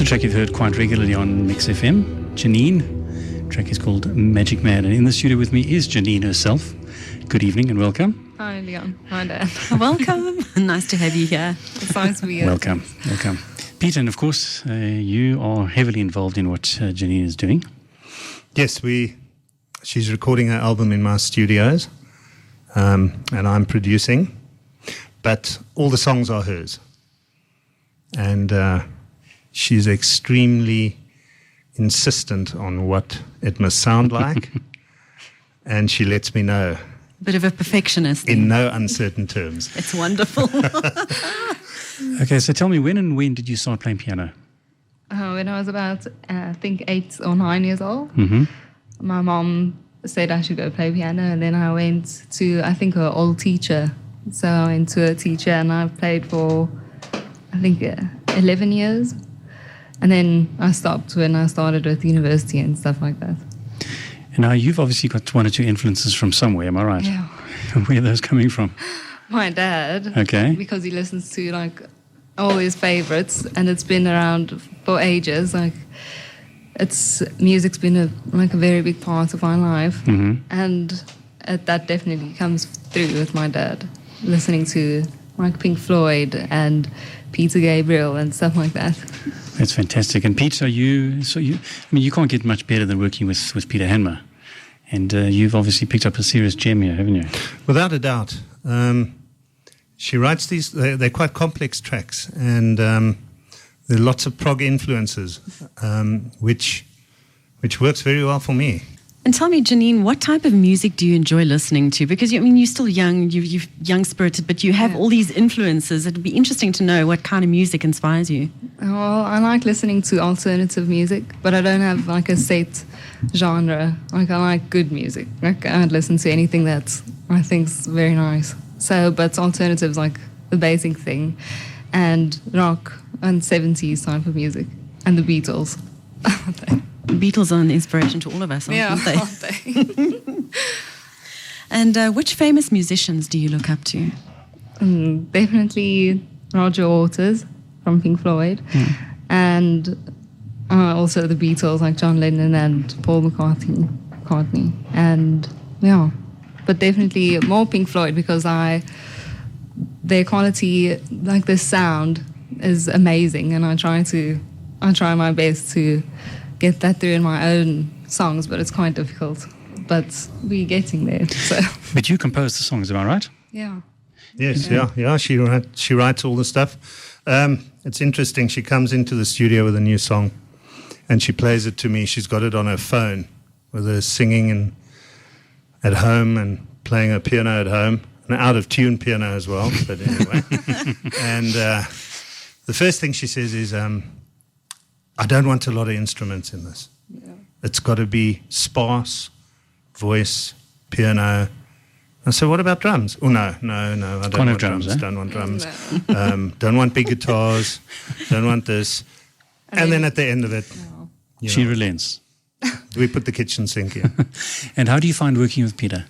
track you've heard quite regularly on Mix FM, Jenine. The track is called Magic Man. And in the studio with me is Jenine herself. Good evening and welcome. Hi, Leon. Hi, Dan. Welcome. Nice to have you here. It's nice to be here. Welcome. Peter, and of course, you are heavily involved in what Jenine is doing. Yes, she's recording her album in my studios, and I'm producing, but all the songs are hers. And she's extremely insistent on what it must sound like, and she lets me know. Bit of a perfectionist. In no uncertain terms. It's wonderful. Okay, so tell me, when did you start playing piano? When I was about, I think, 8 or 9 years old, my mom said I should go play piano, and then I went to, I think, her old teacher. So I went to a teacher, and I played for, I think, 11 years. And then I stopped when I started with university and stuff like that. And now you've obviously got one or two influences from somewhere, am I right? Yeah. Where are those coming from? My dad. Okay. Because he listens to, like, all his favorites, and it's been around for ages. Like, music's been a very big part of my life, and that definitely comes through with my dad, listening to like Pink Floyd and Peter Gabriel and stuff like that. That's fantastic. And Pete, you can't get much better than working with Peter Hanmer, and you've obviously picked up a serious gem here, haven't you? Without a doubt. She writes these, they're quite complex tracks, and there are lots of prog influences, which works very well for me. And tell me, Jenine, what type of music do you enjoy listening to? Because, you're still young, you're young-spirited, but you have all these influences. It'd be interesting to know what kind of music inspires you. Well, I like listening to alternative music, but I don't have, like, a set genre. Like, I like good music. Like, I'd listen to anything that I think's very nice. So, but alternatives, like, the basic thing, and rock and 70s type of music, and the Beatles. The Beatles are an inspiration to all of us, aren't they? Aren't they? And which famous musicians do you look up to? Definitely Roger Waters from Pink Floyd, and also the Beatles, like John Lennon and Paul McCartney. And yeah, but definitely more Pink Floyd, because their quality, like the sound, is amazing, and I try my best to get that through in my own songs, but it's quite difficult. But we're getting there. So. But you compose the songs, am I right? Yeah. Yes, yeah. She writes all the stuff. It's interesting. She comes into the studio with a new song, and she plays it to me. She's got it on her phone, with her singing at home and playing her piano at home, an out-of-tune piano as well. But anyway, and the first thing she says is, I don't want a lot of instruments in this. Yeah. It's got to be sparse, voice, piano. I said, what about drums? Oh, no, I don't want drums. Don't want drums. No. Don't want big guitars. Don't want this. And then at the end of it, she relents. We put the kitchen sink in. And how do you find working with Peter?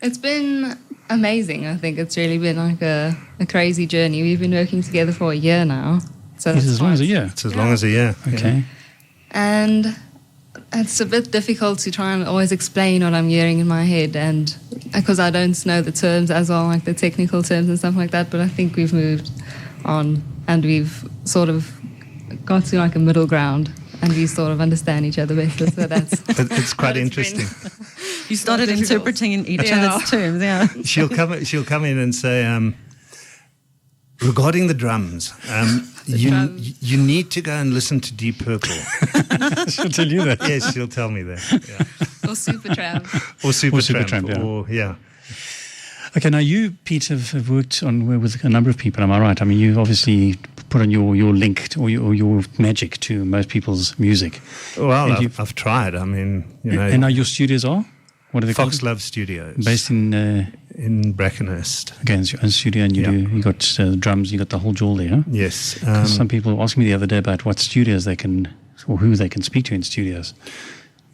It's been amazing. I think it's really been like a crazy journey. We've been working together for a year now. So it's as long as a year. It's as long as a year. Okay. Yeah. And it's a bit difficult to try and always explain what I'm hearing in my head, and because I don't know the terms as well, like the technical terms and stuff like that. But I think we've moved on, and we've sort of got to like a middle ground, and we sort of understand each other better. So that's it's quite interesting. You started interpreting in each other's terms. Yeah. She'll come in and say, regarding the drums, you need to go and listen to Deep Purple. She'll tell you that. Yes, she'll tell me that. Yeah. Or Supertramp. Or Supertramp. Yeah. Okay, now you, Pete, have worked with a number of people, am I right? I mean, you've obviously put on your link or your magic to most people's music. Well, I've tried. I mean, And now your studios are? What are they called? Fox Love Studios. Based in Brackenhurst. Okay, it's your own studio, and you got the drums, you got the whole jewel there. Huh? Yes. Some people asked me the other day about what studios they can, or who they can speak to in studios.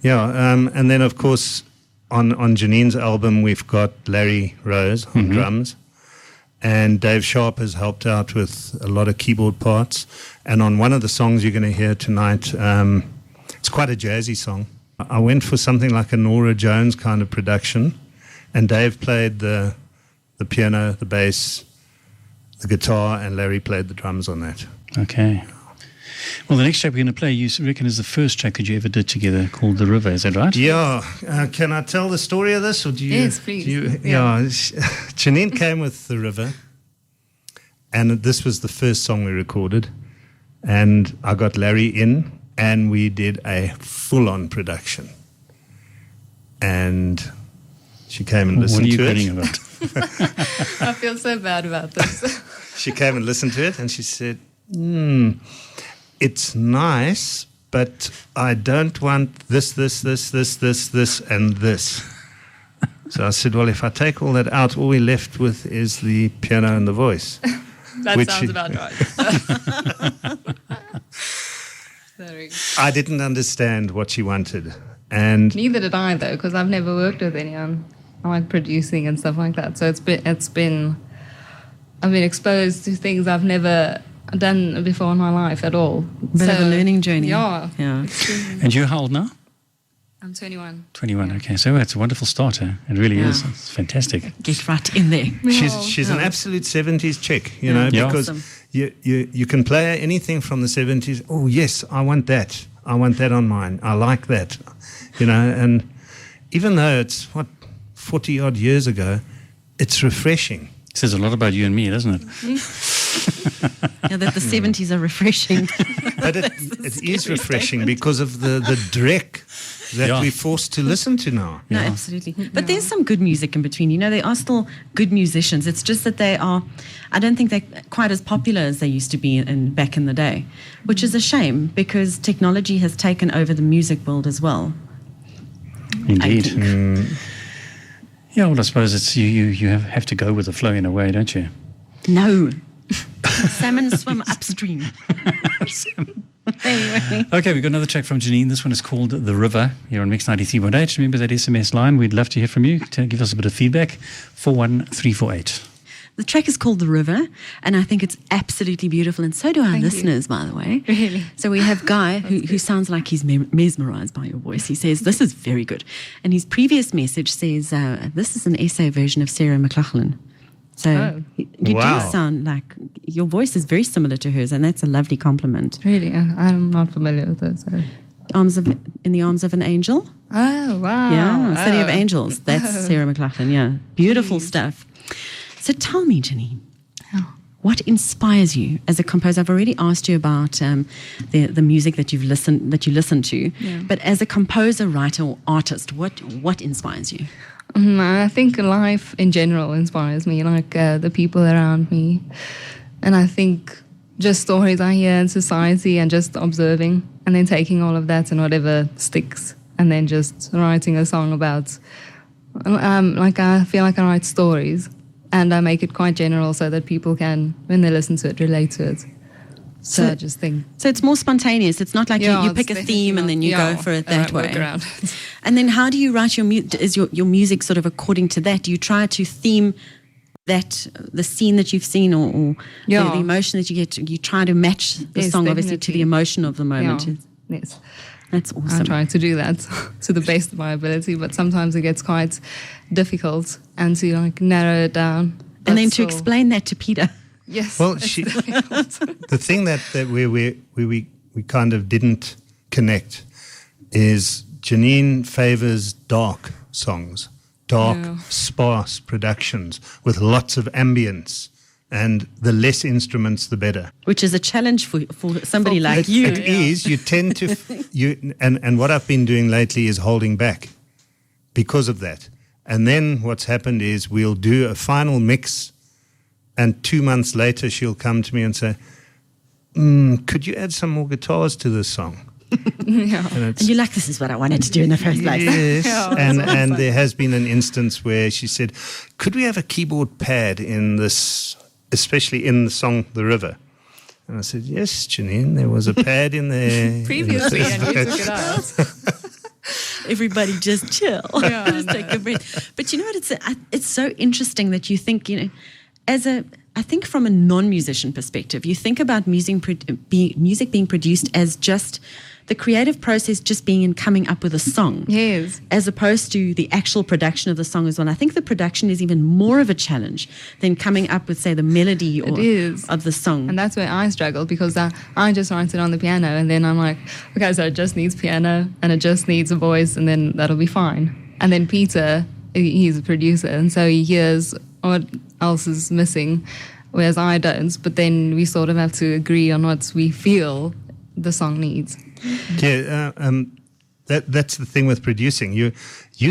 Yeah, and then of course on Janine's album we've got Larry Rose on drums, And Dave Sharp has helped out with a lot of keyboard parts. And on one of the songs you're going to hear tonight, it's quite a jazzy song. I went for something like a Nora Jones kind of production, and Dave played the piano, the bass, the guitar, and Larry played the drums on that. Okay. Well, the next track we're going to play, you reckon, is the first track that you ever did together, called The River. Is that right? Yeah. Can I tell the story of this? Or do you, Yes, please. Jenine came with The River, and this was the first song we recorded. And I got Larry in, and we did a full-on production. And she came and listened to it. What are you grinning about? I feel so bad about this. She came and listened to it, and she said, it's nice, but I don't want this, and this. So I said, well, if I take all that out, all we're left with is the piano and the voice. That sounds about right. Sorry. I didn't understand what she wanted. And Neither did I, though, because I've never worked with anyone. I like producing and stuff like that. So I've been exposed to things I've never done before in my life at all. Bit of a learning journey. Yeah. And you're how old now? I'm 21. 21, okay. So it's a wonderful starter. It really is. It's fantastic. Get right in there. she's an absolute 70s chick, you know, because Awesome. you can play anything from the 70s. Oh, yes, I want that. I want that on mine. I like that, you know. And even though it's, 40-odd years ago, it's refreshing. It says a lot about you and me, doesn't it? Yeah, that the 70s are refreshing. But it is refreshing because of the dreck that we're forced to listen to now. No, absolutely. But there's some good music in between. You know, there are still good musicians. It's just that I don't think they're quite as popular as they used to be back in the day, which is a shame because technology has taken over the music world as well. Indeed. Yeah, well, I suppose it's you have to go with the flow in a way, don't you? No. Salmon swim upstream. Anyway. Okay, we've got another track from Jenine. This one is called The River here on Mix93.8. Remember that SMS line. We'd love to hear from you. Give us a bit of feedback. 41348. The track is called The River, and I think it's absolutely beautiful, and so do our Thank listeners, by the way. Really? So we have Guy, who sounds like he's mesmerized by your voice. He says, this is very good. And his previous message says, this is an essay version of Sarah McLachlan. So you do sound like, your voice is very similar to hers, and that's a lovely compliment. Really? I'm not familiar with it. So. In the Arms of an Angel? Oh, wow. Yeah, City of Angels. That's Sarah McLachlan, yeah. Beautiful stuff. So tell me, Jenine, what inspires you as a composer? I've already asked you about the music that you listen to, but as a composer, writer, or artist, what inspires you? I think life in general inspires me, like the people around me, and I think just stories I hear in society and just observing, and then taking all of that and whatever sticks, and then just writing a song about. Like I feel like I write stories. And I make it quite general so that people can, when they listen to it, relate to it. So I just think. So it's more spontaneous. It's not like you pick a theme and then you go for it that way. Work around. And then how do you write your music? Is your music sort of according to that? Do you try to theme that, the scene that you've seen or the emotion that you get? You try to match the song, obviously, to the emotion of the moment. Yeah. Yes. That's awesome. I try to do that to the best of my ability, but sometimes it gets quite difficult and to narrow it down. And then to explain that to Peter. Yes. Well, the thing that we kind of didn't connect is Jenine favors dark songs, sparse productions with lots of ambience. And the less instruments, the better. Which is a challenge for somebody like you. It is. You tend to, and what I've been doing lately is holding back because of that. And then what's happened is we'll do a final mix, and 2 months later she'll come to me and say, could you add some more guitars to this song? And you're like, this is what I wanted to do in the first place. Yes, and there has been an instance where she said, could we have a keyboard pad in this, especially in the song The River? And I said, yes, Jenine, there was a pad in there. Previously, and you took it out. Everybody just chill. Just take a breath. But you know what? It's so interesting that you think, I think from a non-musician perspective, you think about music being produced as just the creative process, just being in coming up with a song. Yes. As opposed to the actual production of the song as well. I think the production is even more of a challenge than coming up with, say, the melody of the song. And that's where I struggle, because I just write it on the piano, and then I'm like, okay, so it just needs piano and it just needs a voice, and then that'll be fine. And then Peter, he's a producer, and so he hears what else is missing, whereas I don't. But then we sort of have to agree on what we feel the song needs. Yeah, that's the thing with producing. You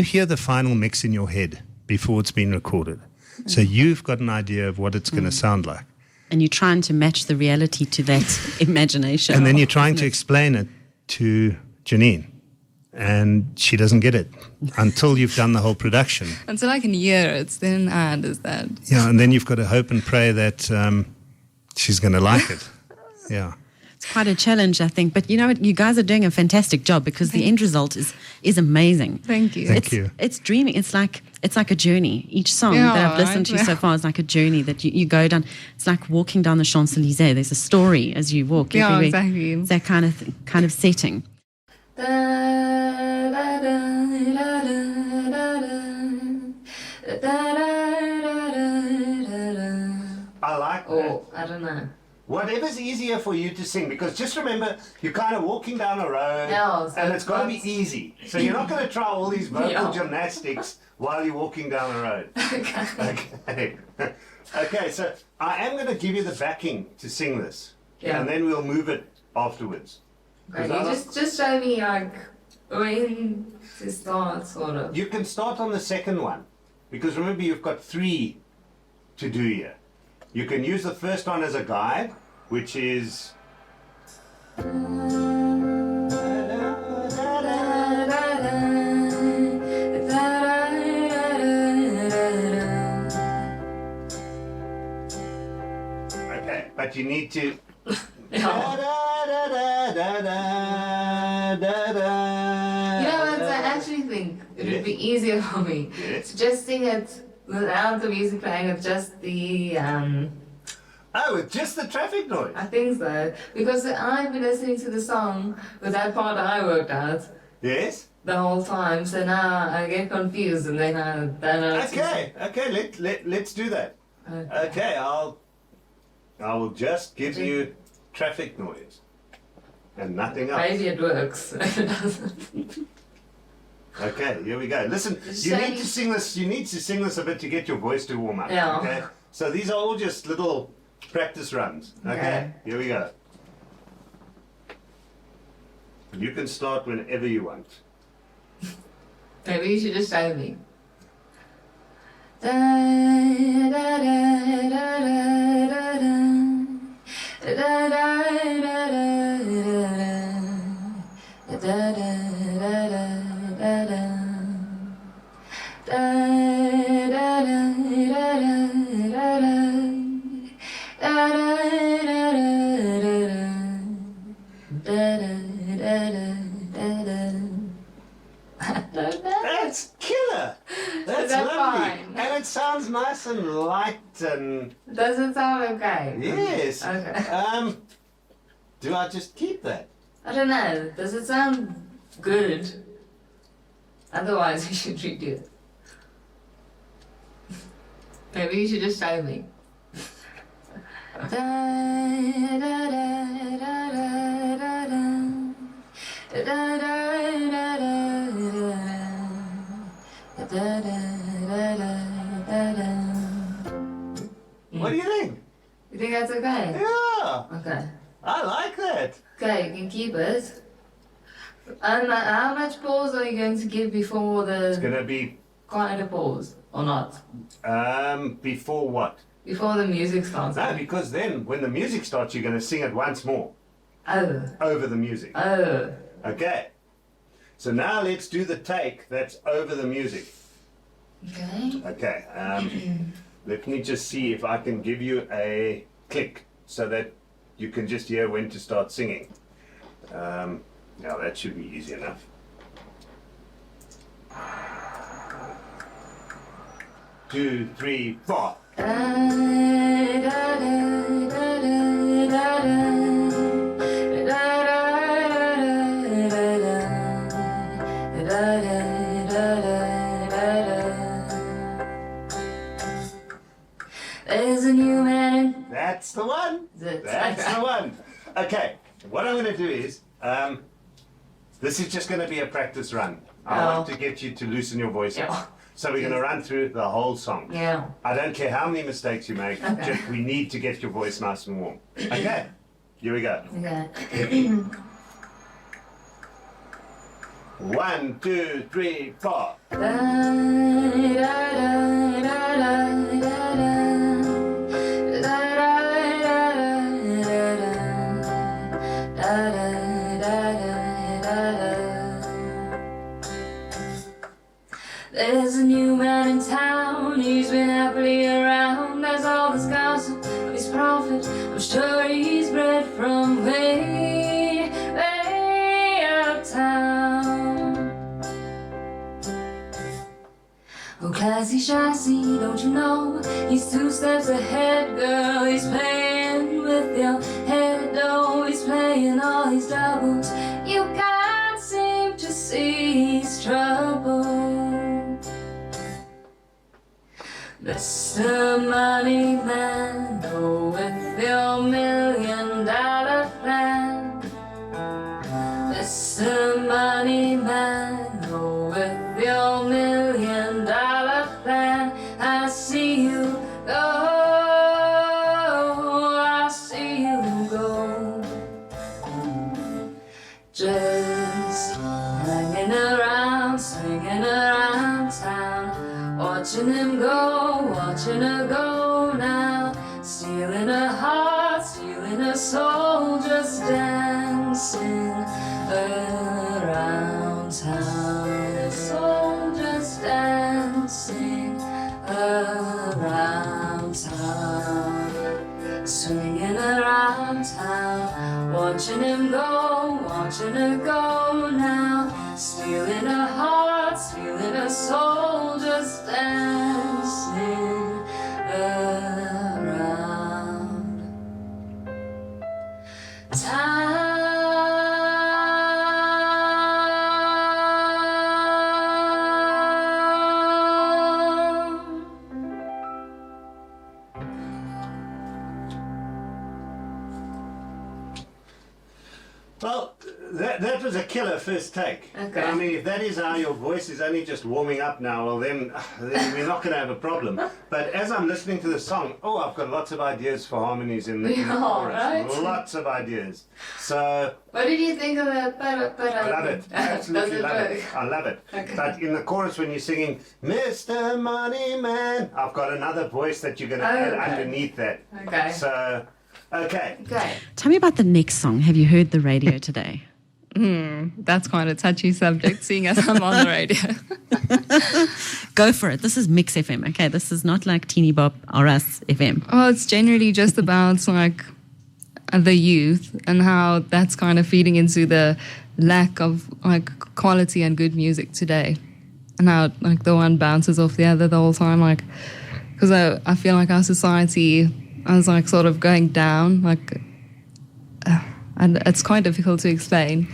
hear the final mix in your head before it's been recorded. So you've got an idea of what it's going to sound like. And you're trying to match the reality to that imagination. And then you're trying to explain it to Jenine. And she doesn't get it until you've done the whole production. Until I can hear it, then I understand. Yeah, and then you've got to hope and pray that she's going to like it. Yeah. It's quite a challenge, I think. But you know what? You guys are doing a fantastic job, because the end result is amazing. Thank you. Thank you. It's dreaming. It's like a journey. Each song that I've listened to so far is like a journey that you go down. It's like walking down the Champs-Élysées. There's a story as you walk. Yeah, everywhere. exactly. It's that kind of setting. I like that. Oh, I don't know. Whatever's easier for you to sing, because just remember, you're kind of walking down a road, Yeah, so and it's got to be easy. So you're not going to try all these vocal Yeah. gymnastics while you're walking down the road. Okay. Okay, so I am going to give you the backing to sing this, Yeah. and then we'll move it afterwards. Okay, you just show me like when to start, sort of. You can start on the second one, because remember, you've got 3 to do here. You can use the first one as a guide, which is... Okay, but you need to... You know what, I actually think it would be easier for me to just sing it without the music playing, with just the Oh, with just the traffic noise? I think so, because I've been listening to the song with that part I worked out Yes? the whole time, so now I get confused, and then I don't know. Okay, let's do that. Okay, I will just give you traffic noise and nothing else. Maybe it works. If it doesn't. Okay, here we go. Listen, you need to sing this a bit to get your voice to warm up. Yeah. Okay? So these are all just little practice runs. Okay? Here we go. You can start whenever you want. Maybe you should just show me. That's killer! That's that lovely. fine? And it sounds nice and light and... Does it sound okay? Yes. Okay. Do I just keep that? I don't know. Does it sound good? Otherwise, we should redo it. Maybe you should just show me. What do you think? You think that's okay? Yeah, Okay. I like that. Okay, you can keep it. And how much pause are you going to give before It's the gonna be quite a pause, or not? before what? Before the music starts. No, because then when the music starts, you're gonna sing it once more Oh. over the music. Oh. Okay. So now let's do the take that's over the music. Okay. Okay. Let me just see if I can give you a click so that you can just hear when to start singing. Now that should be easy enough. 2, 3, 4. There's a new man. That's the one. That's the one. Okay, what I'm going to do is, this is just going to be a practice run. I want to get you to loosen your voice up. So we're going to run through the whole song. Yeah. I don't care how many mistakes you make, just we need to get your voice nice and warm. Okay, here we go. Okay. 1, 2, 3, 4. There's a new man in town, he's been happily around. There's all this gossip of his profit, I'm sure he's bred from way, way uptown. Oh, classy, chassis, don't you know, he's 2 steps ahead, girl. He's playing with your head, oh, he's playing all these doubles. You can't seem to see his trouble. Mr. Money Man, oh, with your $1 million plan. Mr. Money Man, oh, with your $1 million plan. I see you go, I see you go. Just hanging around, swinging around town. Watching him go, watching her go now. Stealing her heart, stealing her soul. Just dancing around town. Her soul just dancing around town. Swinging around town. Watching him go, watching her go now. Stealing her heart, stealing her soul. Just dancing around town. Well, that was a killer first take. Okay. I mean, if that is how your voice is only just warming up now, well then we're not going to have a problem. But as I'm listening to the song, I've got lots of ideas for harmonies in the chorus. Right? Lots of ideas. So What did you think of that? I love it. Absolutely love it. I love it. Okay. But in the chorus when you're singing, Mr. Money Man, I've got another voice that you're going to add underneath that. Okay. So, okay. Okay. Tell me about the next song. Have you heard the radio today? That's quite a touchy subject, seeing as I'm on the radio. Go for it. This is Mix FM, okay? This is not like Teeny Bop or Us FM. Oh, it's generally just about like the youth and how that's kind of feeding into the lack of like quality and good music today, and how like the one bounces off the other the whole time. Like, because I feel like our society is like sort of going down, like. And it's quite difficult to explain.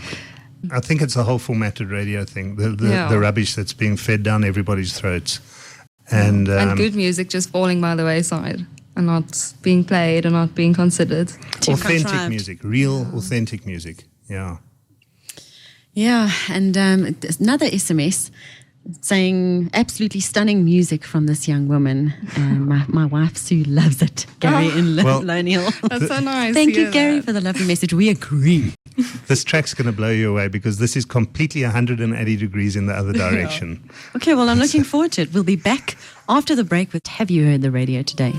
I think it's the whole formatted radio thing, the rubbish that's being fed down everybody's throats. And good music just falling by the wayside and not being played and not being considered. Authentic music, real authentic music, yeah. Yeah, and another SMS saying absolutely stunning music from this young woman. My wife Sue loves it. Gary in Loniel. That's so nice. Thank you, Gary, for the lovely message. We agree. This track's going to blow you away because this is completely 180 degrees in the other direction. Okay, well, I'm looking forward to it. We'll be back after the break with Have You Heard the Radio Today?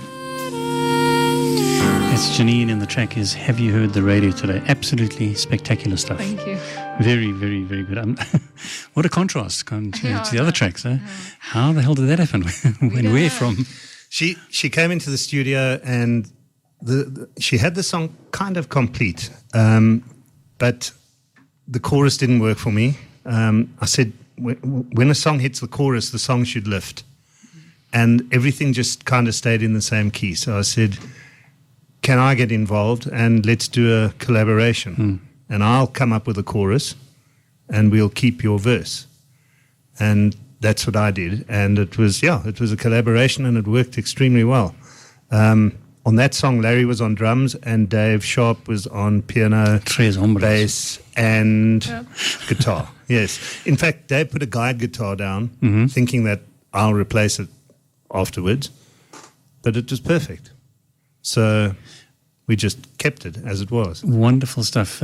It's Jenine, and the track is Have You Heard the Radio Today? Absolutely spectacular stuff. Thank you. Very, very, very good. What a contrast to the other tracks. How the hell did that happen? Where from? She came into the studio and she had the song kind of complete, but the chorus didn't work for me. I said, when a song hits the chorus, the song should lift. and everything just kind of stayed in the same key. So I said, can I get involved and let's do a collaboration? And I'll come up with a chorus and we'll keep your verse. And that's what I did. And it was a collaboration and it worked extremely well. On that song, Larry was on drums and Dave Sharp was on piano, bass, and guitar. Yes. In fact, Dave put a guide guitar down, thinking that I'll replace it afterwards, but it was perfect. So we just kept it as it was. Wonderful stuff.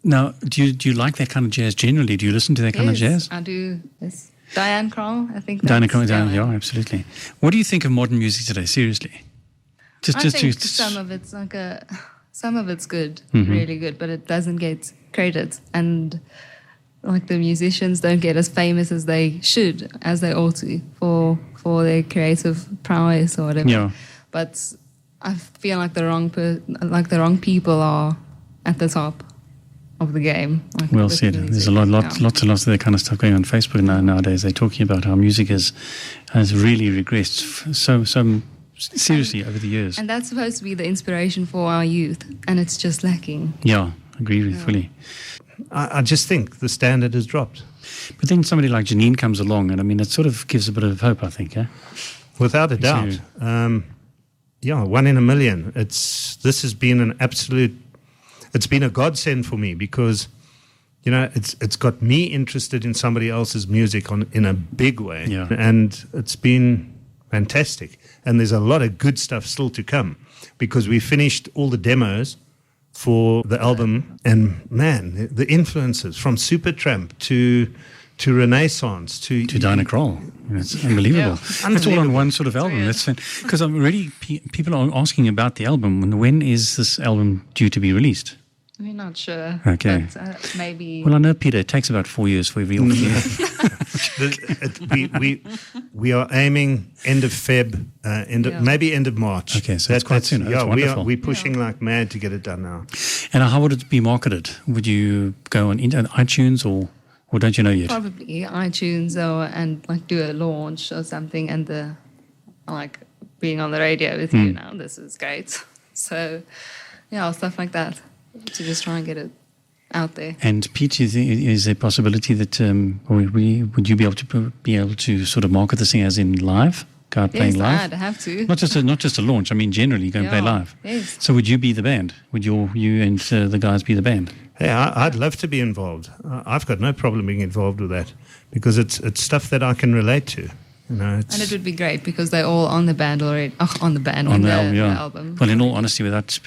Now, do you like that kind of jazz generally? Do you listen to that kind of jazz? I do. Yes. Diane Kroll, I think. Diane Kroll, yeah, absolutely. What do you think of modern music today? Seriously, I think some of it's good, really good, but it doesn't get credit, and like the musicians don't get as famous as they should, as they ought to, for their creative prowess or whatever. Yeah. But I feel like the wrong people are at the top of the game. Like well said. There's lots and lots of that kind of stuff going on Facebook nowadays. They're talking about how music has really regressed so seriously over the years. And that's supposed to be the inspiration for our youth, and it's just lacking. Yeah, I agree with you fully. I just think the standard has dropped. But then somebody like Jenine comes along, and I mean, it sort of gives a bit of hope, I think. Without a doubt. 1 in a million. This has been an absolute. It's been a godsend for me because, it's got me interested in somebody else's music in a big way, and it's been fantastic. And there's a lot of good stuff still to come because we finished all the demos for the album, and man, the influences from Supertramp to Renaissance to Diana Kroll. It's unbelievable. It's all on one sort of album. Because I'm really people are asking about the album. When is this album due to be released? We're not sure. Okay. But, maybe. Well, I know, Peter, it takes about 4 years for every album. We are aiming end of Feb, maybe end of March. Okay, so that's quite soon. That's wonderful. We're pushing like mad to get it done now. And how would it be marketed? Would you go on iTunes or don't you know yet? Probably iTunes and like do a launch or something, and like being on the radio with you now. This is great. So, stuff like that to just try and get it out there. And Pete, is there a possibility that would you be able to sort of market this thing as in live? Go out playing live? Yes, I'd have to. Not just a launch. I mean, generally go and play live. Yes. So would you be the band? Would you and the guys be the band? Hey, I'd love to be involved. I've got no problem being involved with that because it's stuff that I can relate to. And it would be great because they're all on the band already. On the album. Well, in all honesty, without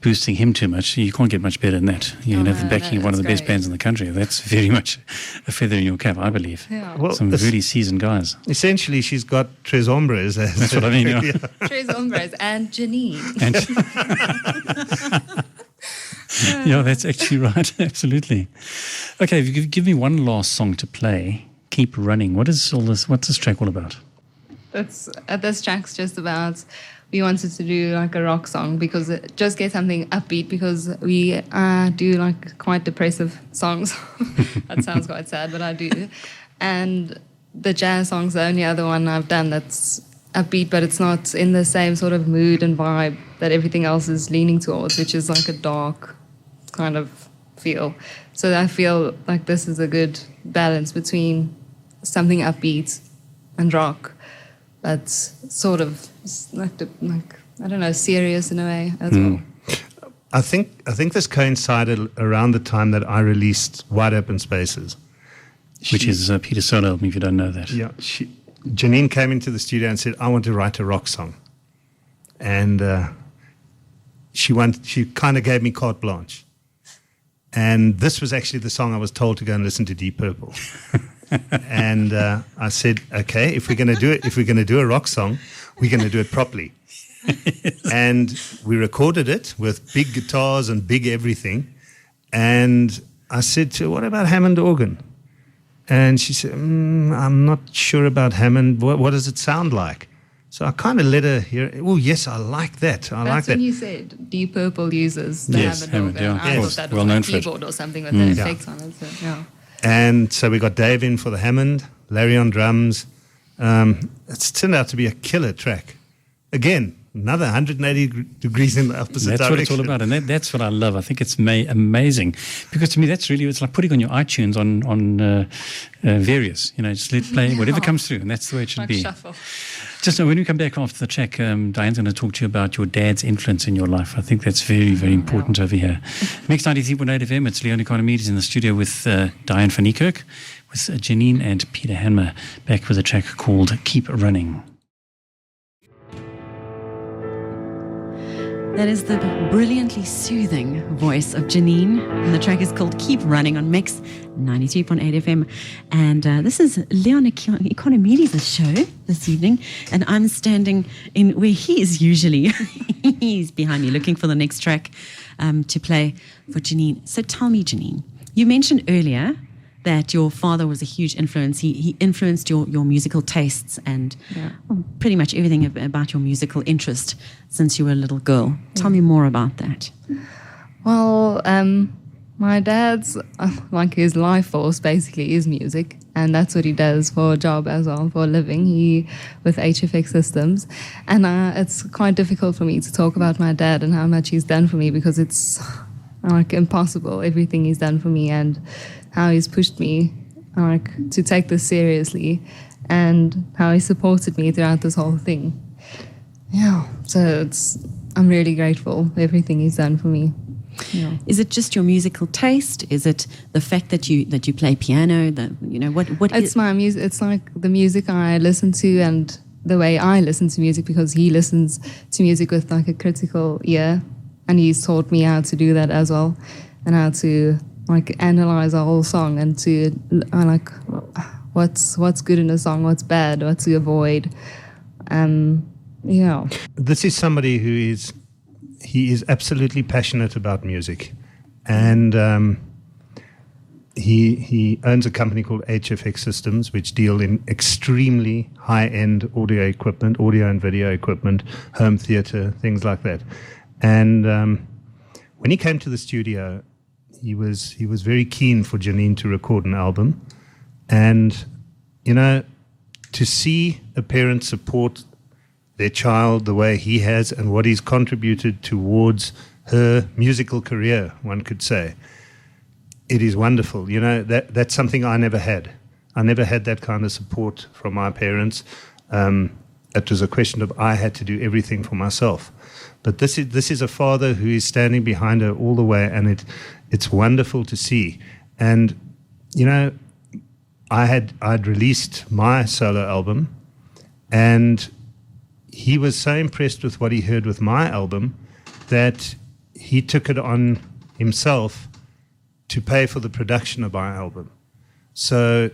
boosting him too much, you can't get much better than that. You have the backing of one of the best bands in the country. That's very much a feather in your cap, I believe. Yeah. Well, some really seasoned guys. Essentially, she's got Tres Hombres. That's what I mean. Yeah. Tres Hombres and Jenine. Yeah, that's actually right. Absolutely. Okay, if you could give me one last song to play, Keep Running. What is all this? What's this track all about? This track's just about. We wanted to do like a rock song because it just get something upbeat because we do like quite depressive songs. That sounds quite sad, but I do. And the jazz song's the only other one I've done that's upbeat, but it's not in the same sort of mood and vibe that everything else is leaning towards, which is like a dark kind of feel. So I feel like this is a good balance between something upbeat and rock, but sort of like I don't know, serious in a way as well. I think this coincided around the time that I released Wide Open Spaces, which is Peter's solo album. If you don't know that, Jenine came into the studio and said, "I want to write a rock song," and she kind of gave me carte blanche. And this was actually the song I was told to go and listen to Deep Purple. And I said, okay, if we're going to do a rock song, we're going to do it properly. And we recorded it with big guitars and big everything. And I said to her, what about Hammond organ? And she said, I'm not sure about Hammond. What does it sound like? So I kind of let her hear, oh, yes, I like that. That's when you said Deep Purple uses the Hammond organ. Yeah. I thought that was like a keyboard or something with an effect on it. So, And so we got Dave in for the Hammond, Larry on drums, It's turned out to be a killer track. Again, another 180 degrees in the opposite That's direction. what it's all about, and that's what I love. I think it's amazing, because to me it's like putting on your iTunes on various. Just let play whatever comes through, and that's the way it should be. Shuffle. Just when we come back after the track, Diane's going to talk to you about your dad's influence in your life. I think that's very, very important over here. Mix98 FM, it's Leon Economides in the studio with Diane van Niekerk, with Jenine and Peter Hanmer, back with a track called Keep Running. That is the brilliantly soothing voice of Jenine, and the track is called Keep Running on Mix98 FM. And this is Leon Economides' show this evening, and I'm standing in where he is usually. He's behind me looking for the next track to play for Jenine. So tell me, Jenine, you mentioned earlier that your father was a huge influence. He influenced your musical tastes and pretty much everything about your musical interest since you were a little girl. Tell me more about that. Well, my dad's, his life force basically is music, and that's what he does for a job as well, for a living. He with HFX Systems, and it's quite difficult for me to talk about my dad and how much he's done for me, because it's impossible, everything he's done for me, and how he's pushed me to take this seriously, and how he supported me throughout this whole thing. Yeah, so I'm really grateful for everything he's done for me. Yeah. Is it just your musical taste? Is it the fact that you play piano? What? It's my music. It's like the music I listen to and the way I listen to music, because he listens to music with a critical ear, and he's taught me how to do that as well, and how to analyze a whole song, and to what's good in a song, what's bad, what to avoid. This is somebody who is absolutely passionate about music, and he owns a company called HFX Systems, which deal in extremely high-end audio equipment, audio and video equipment, home theater, things like that. And when he came to the studio, he was very keen for Jenine to record an album. And, to see a parent support their child the way he has, and what he's contributed towards her musical career, one could say, it is wonderful. That's something I never had. I never had that kind of support from my parents. It was a question of I had to do everything for myself. But this is a father who is standing behind her all the way, and it's wonderful to see. And I'd released my solo album, and he was so impressed with what he heard with my album that he took it on himself to pay for the production of my album. So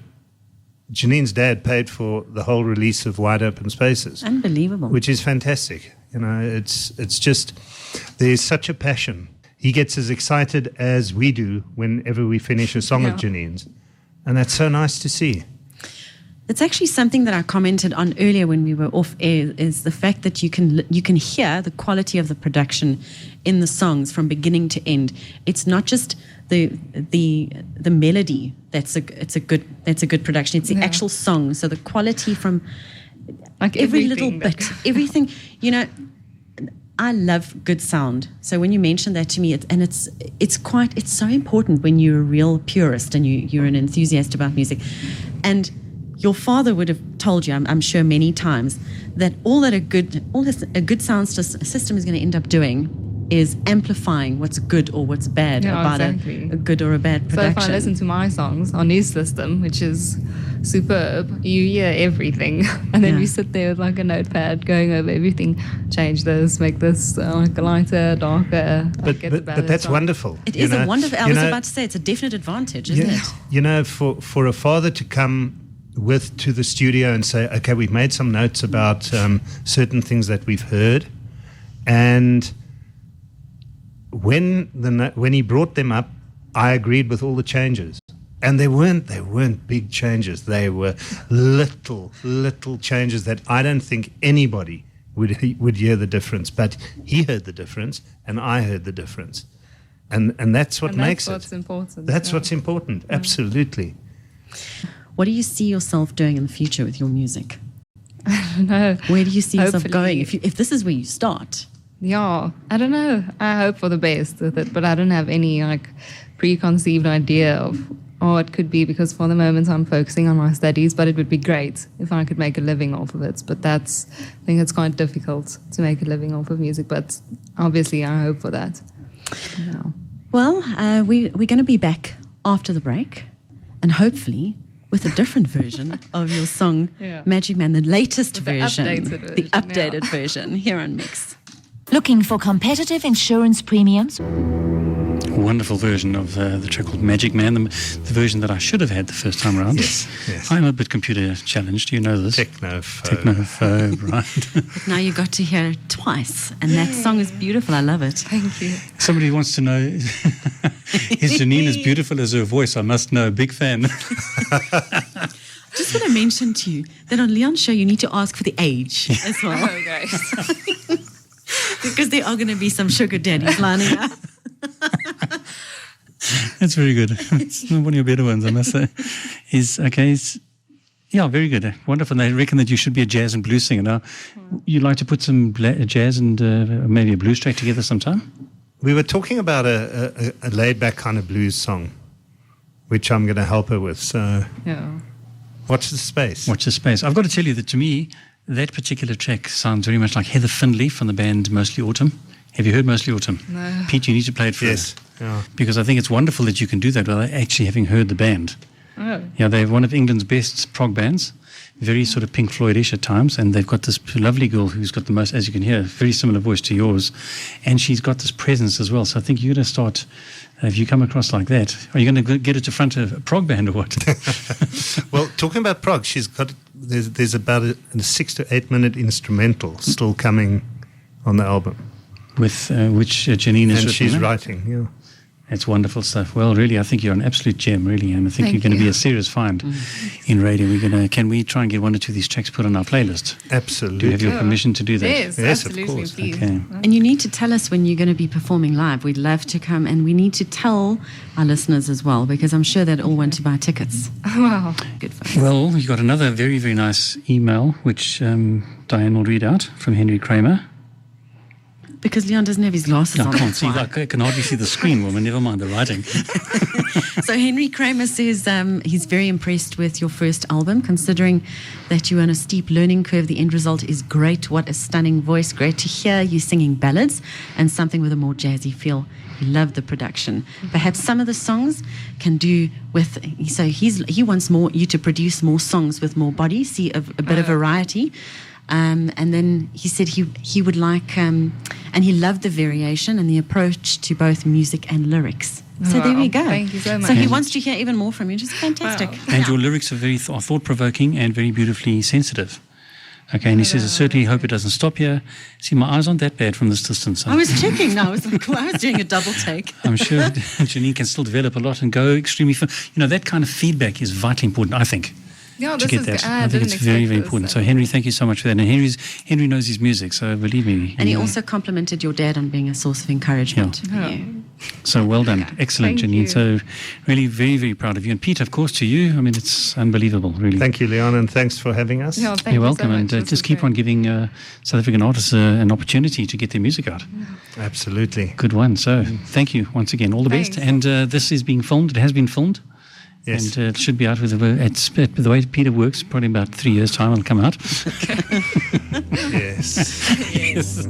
Janine's dad paid for the whole release of Wide Open Spaces. Unbelievable. Which is fantastic. It's just, there's such a passion. He gets as excited as we do whenever we finish a song of Janine's. And that's so nice to see. It's actually something that I commented on earlier when we were off air, is the fact that you can hear the quality of the production in the songs from beginning to end. It's not just the melody it's a good production. It's the actual song. So the quality from every little bit, everything. I love good sound. So when you mentioned that to me, it's so important when you're a real purist and you're an enthusiast about music. And your father would have told you, I'm sure many times, that a good sound system is going to end up doing is amplifying what's good or what's bad about a good or a bad production. So if I listen to my songs on his system, which is superb, you hear everything, and then you sit there with a notepad going over everything. Change this, make this lighter, darker. But that's wonderful. It is a wonderful. I was about to say it's a definite advantage, isn't it? For a father to come to the studio and say, okay, we've made some notes about certain things that we've heard, and when he brought them up, I agreed with all the changes. And they weren't big changes. They were little changes that I don't think anybody would hear the difference. But he heard the difference, and I heard the difference. And that's what makes it. That's what's important. That's what's important, absolutely. What do you see yourself doing in the future with your music? I don't know. Where do you see yourself Hopefully. going if this is where you start? Yeah, I don't know. I hope for the best with it, but I don't have any like preconceived idea of it could be, because for the moment I'm focusing on my studies, but it would be great if I could make a living off of it. But I think it's quite difficult to make a living off of music, but obviously I hope for that. Yeah. Well, we're going to be back after the break, and hopefully with a different version of your song, Yeah. Magic Man, the latest With the version, updated the version, updated yeah. version here on Mix. Looking for competitive insurance premiums? Wonderful version of the track called Magic Man, the version that I should have had the first time around. Yes. I'm a bit computer challenged. You know this. Technophobe, right? But now you got to hear it twice, and that song is beautiful. I love it. Thank you. Somebody wants to know, is Jenine as beautiful as her voice? I must know. Big fan. Just want to mention to you that on Leon's show you need to ask for the age as well, Oh, great. because there are going to be some sugar daddies lining up. That's very good. It's one of your better ones, I must say. Yeah, very good. Wonderful. They reckon that you should be a jazz and blues singer. Now, you'd like to put some jazz and maybe a blues track together sometime? We were talking about a laid-back kind of blues song, which I'm going to help her with. So Yeah. watch the space. Watch the space. I've got to tell you that to me, that particular track sounds very much like Heather Findlay from the band Mostly Autumn. Have you heard Mostly Autumn? No. Pete, you need to play it further. Yes. Yeah. Because I think it's wonderful that you can do that without actually having heard the band. Oh. Yeah, they're one of England's best prog bands, very sort of Pink Floyd-ish at times, and they've got this lovely girl who's got the most, as you can hear, very similar voice to yours, and she's got this presence as well. So I think you're going to start, if you come across like that, are you going to get it to front of a prog band or what? Well, talking about prog, she's got there's about a 6 to 8 minute instrumental still coming on the album, With which Jenine is and written, she's eh? writing. Yeah. It's wonderful stuff. Well, really, I think you're an absolute gem, really, and I think Thank you're going to be you. a serious find in radio. Can we try and get one or two of these tracks put on our playlist? Absolutely. Do you have your permission to do that? Yes, Yes, of absolutely, course. please. Okay. And you need to tell us when you're going to be performing live. We'd love to come, and we need to tell our listeners as well, because I'm sure they'd all want to buy tickets. Wow. Good for us. Well, you got another very, very nice email, which Diane will read out from Henry Kramer. Because Leon doesn't have his glasses I on. can't that's see, why. I can hardly see the screen, woman. Never mind the writing. So Henry Kramer says he's very impressed with your first album, considering that you're on a steep learning curve. The end result is great. What a stunning voice. Great to hear you singing ballads and something with a more jazzy feel. He loved the production. Perhaps some of the songs can do with, so he wants you to produce more songs with more body, see a bit of variety. And then he said he would like, and he loved the variation and the approach to both music and lyrics. So there we go. Thank you so much. So he wants to hear even more from you, which is fantastic. Wow. And your lyrics are very thought-provoking and very beautifully sensitive. Okay, and he says, I certainly hope it doesn't stop here. See, my eyes aren't that bad from this distance. I was checking now. I was doing a double take. I'm sure Jenine can still develop a lot and go extremely far. You know, that kind of feedback is vitally important, I think. Yeah, To this get is that, good. I think it's very, very important. So Henry, thank you so much for that. And Henry knows his music, so believe me. And he also complimented your dad on being a source of encouragement for you. So well done, excellent, Thank Jenine. you. So really, very, very proud of you. And Pete, of course, to you. I mean, it's unbelievable, really. Thank you, Leon, and thanks for having us. Yeah, thank You're you welcome, so much. and This just is keep great. on giving South African artists an opportunity to get their music out. Absolutely. Good one. So thank you once again. All the best. Thanks. And this is being filmed. It has been filmed. Yes. And it should be out with the way Peter works, probably about 3 years' time it'll come out. Yes. Yes.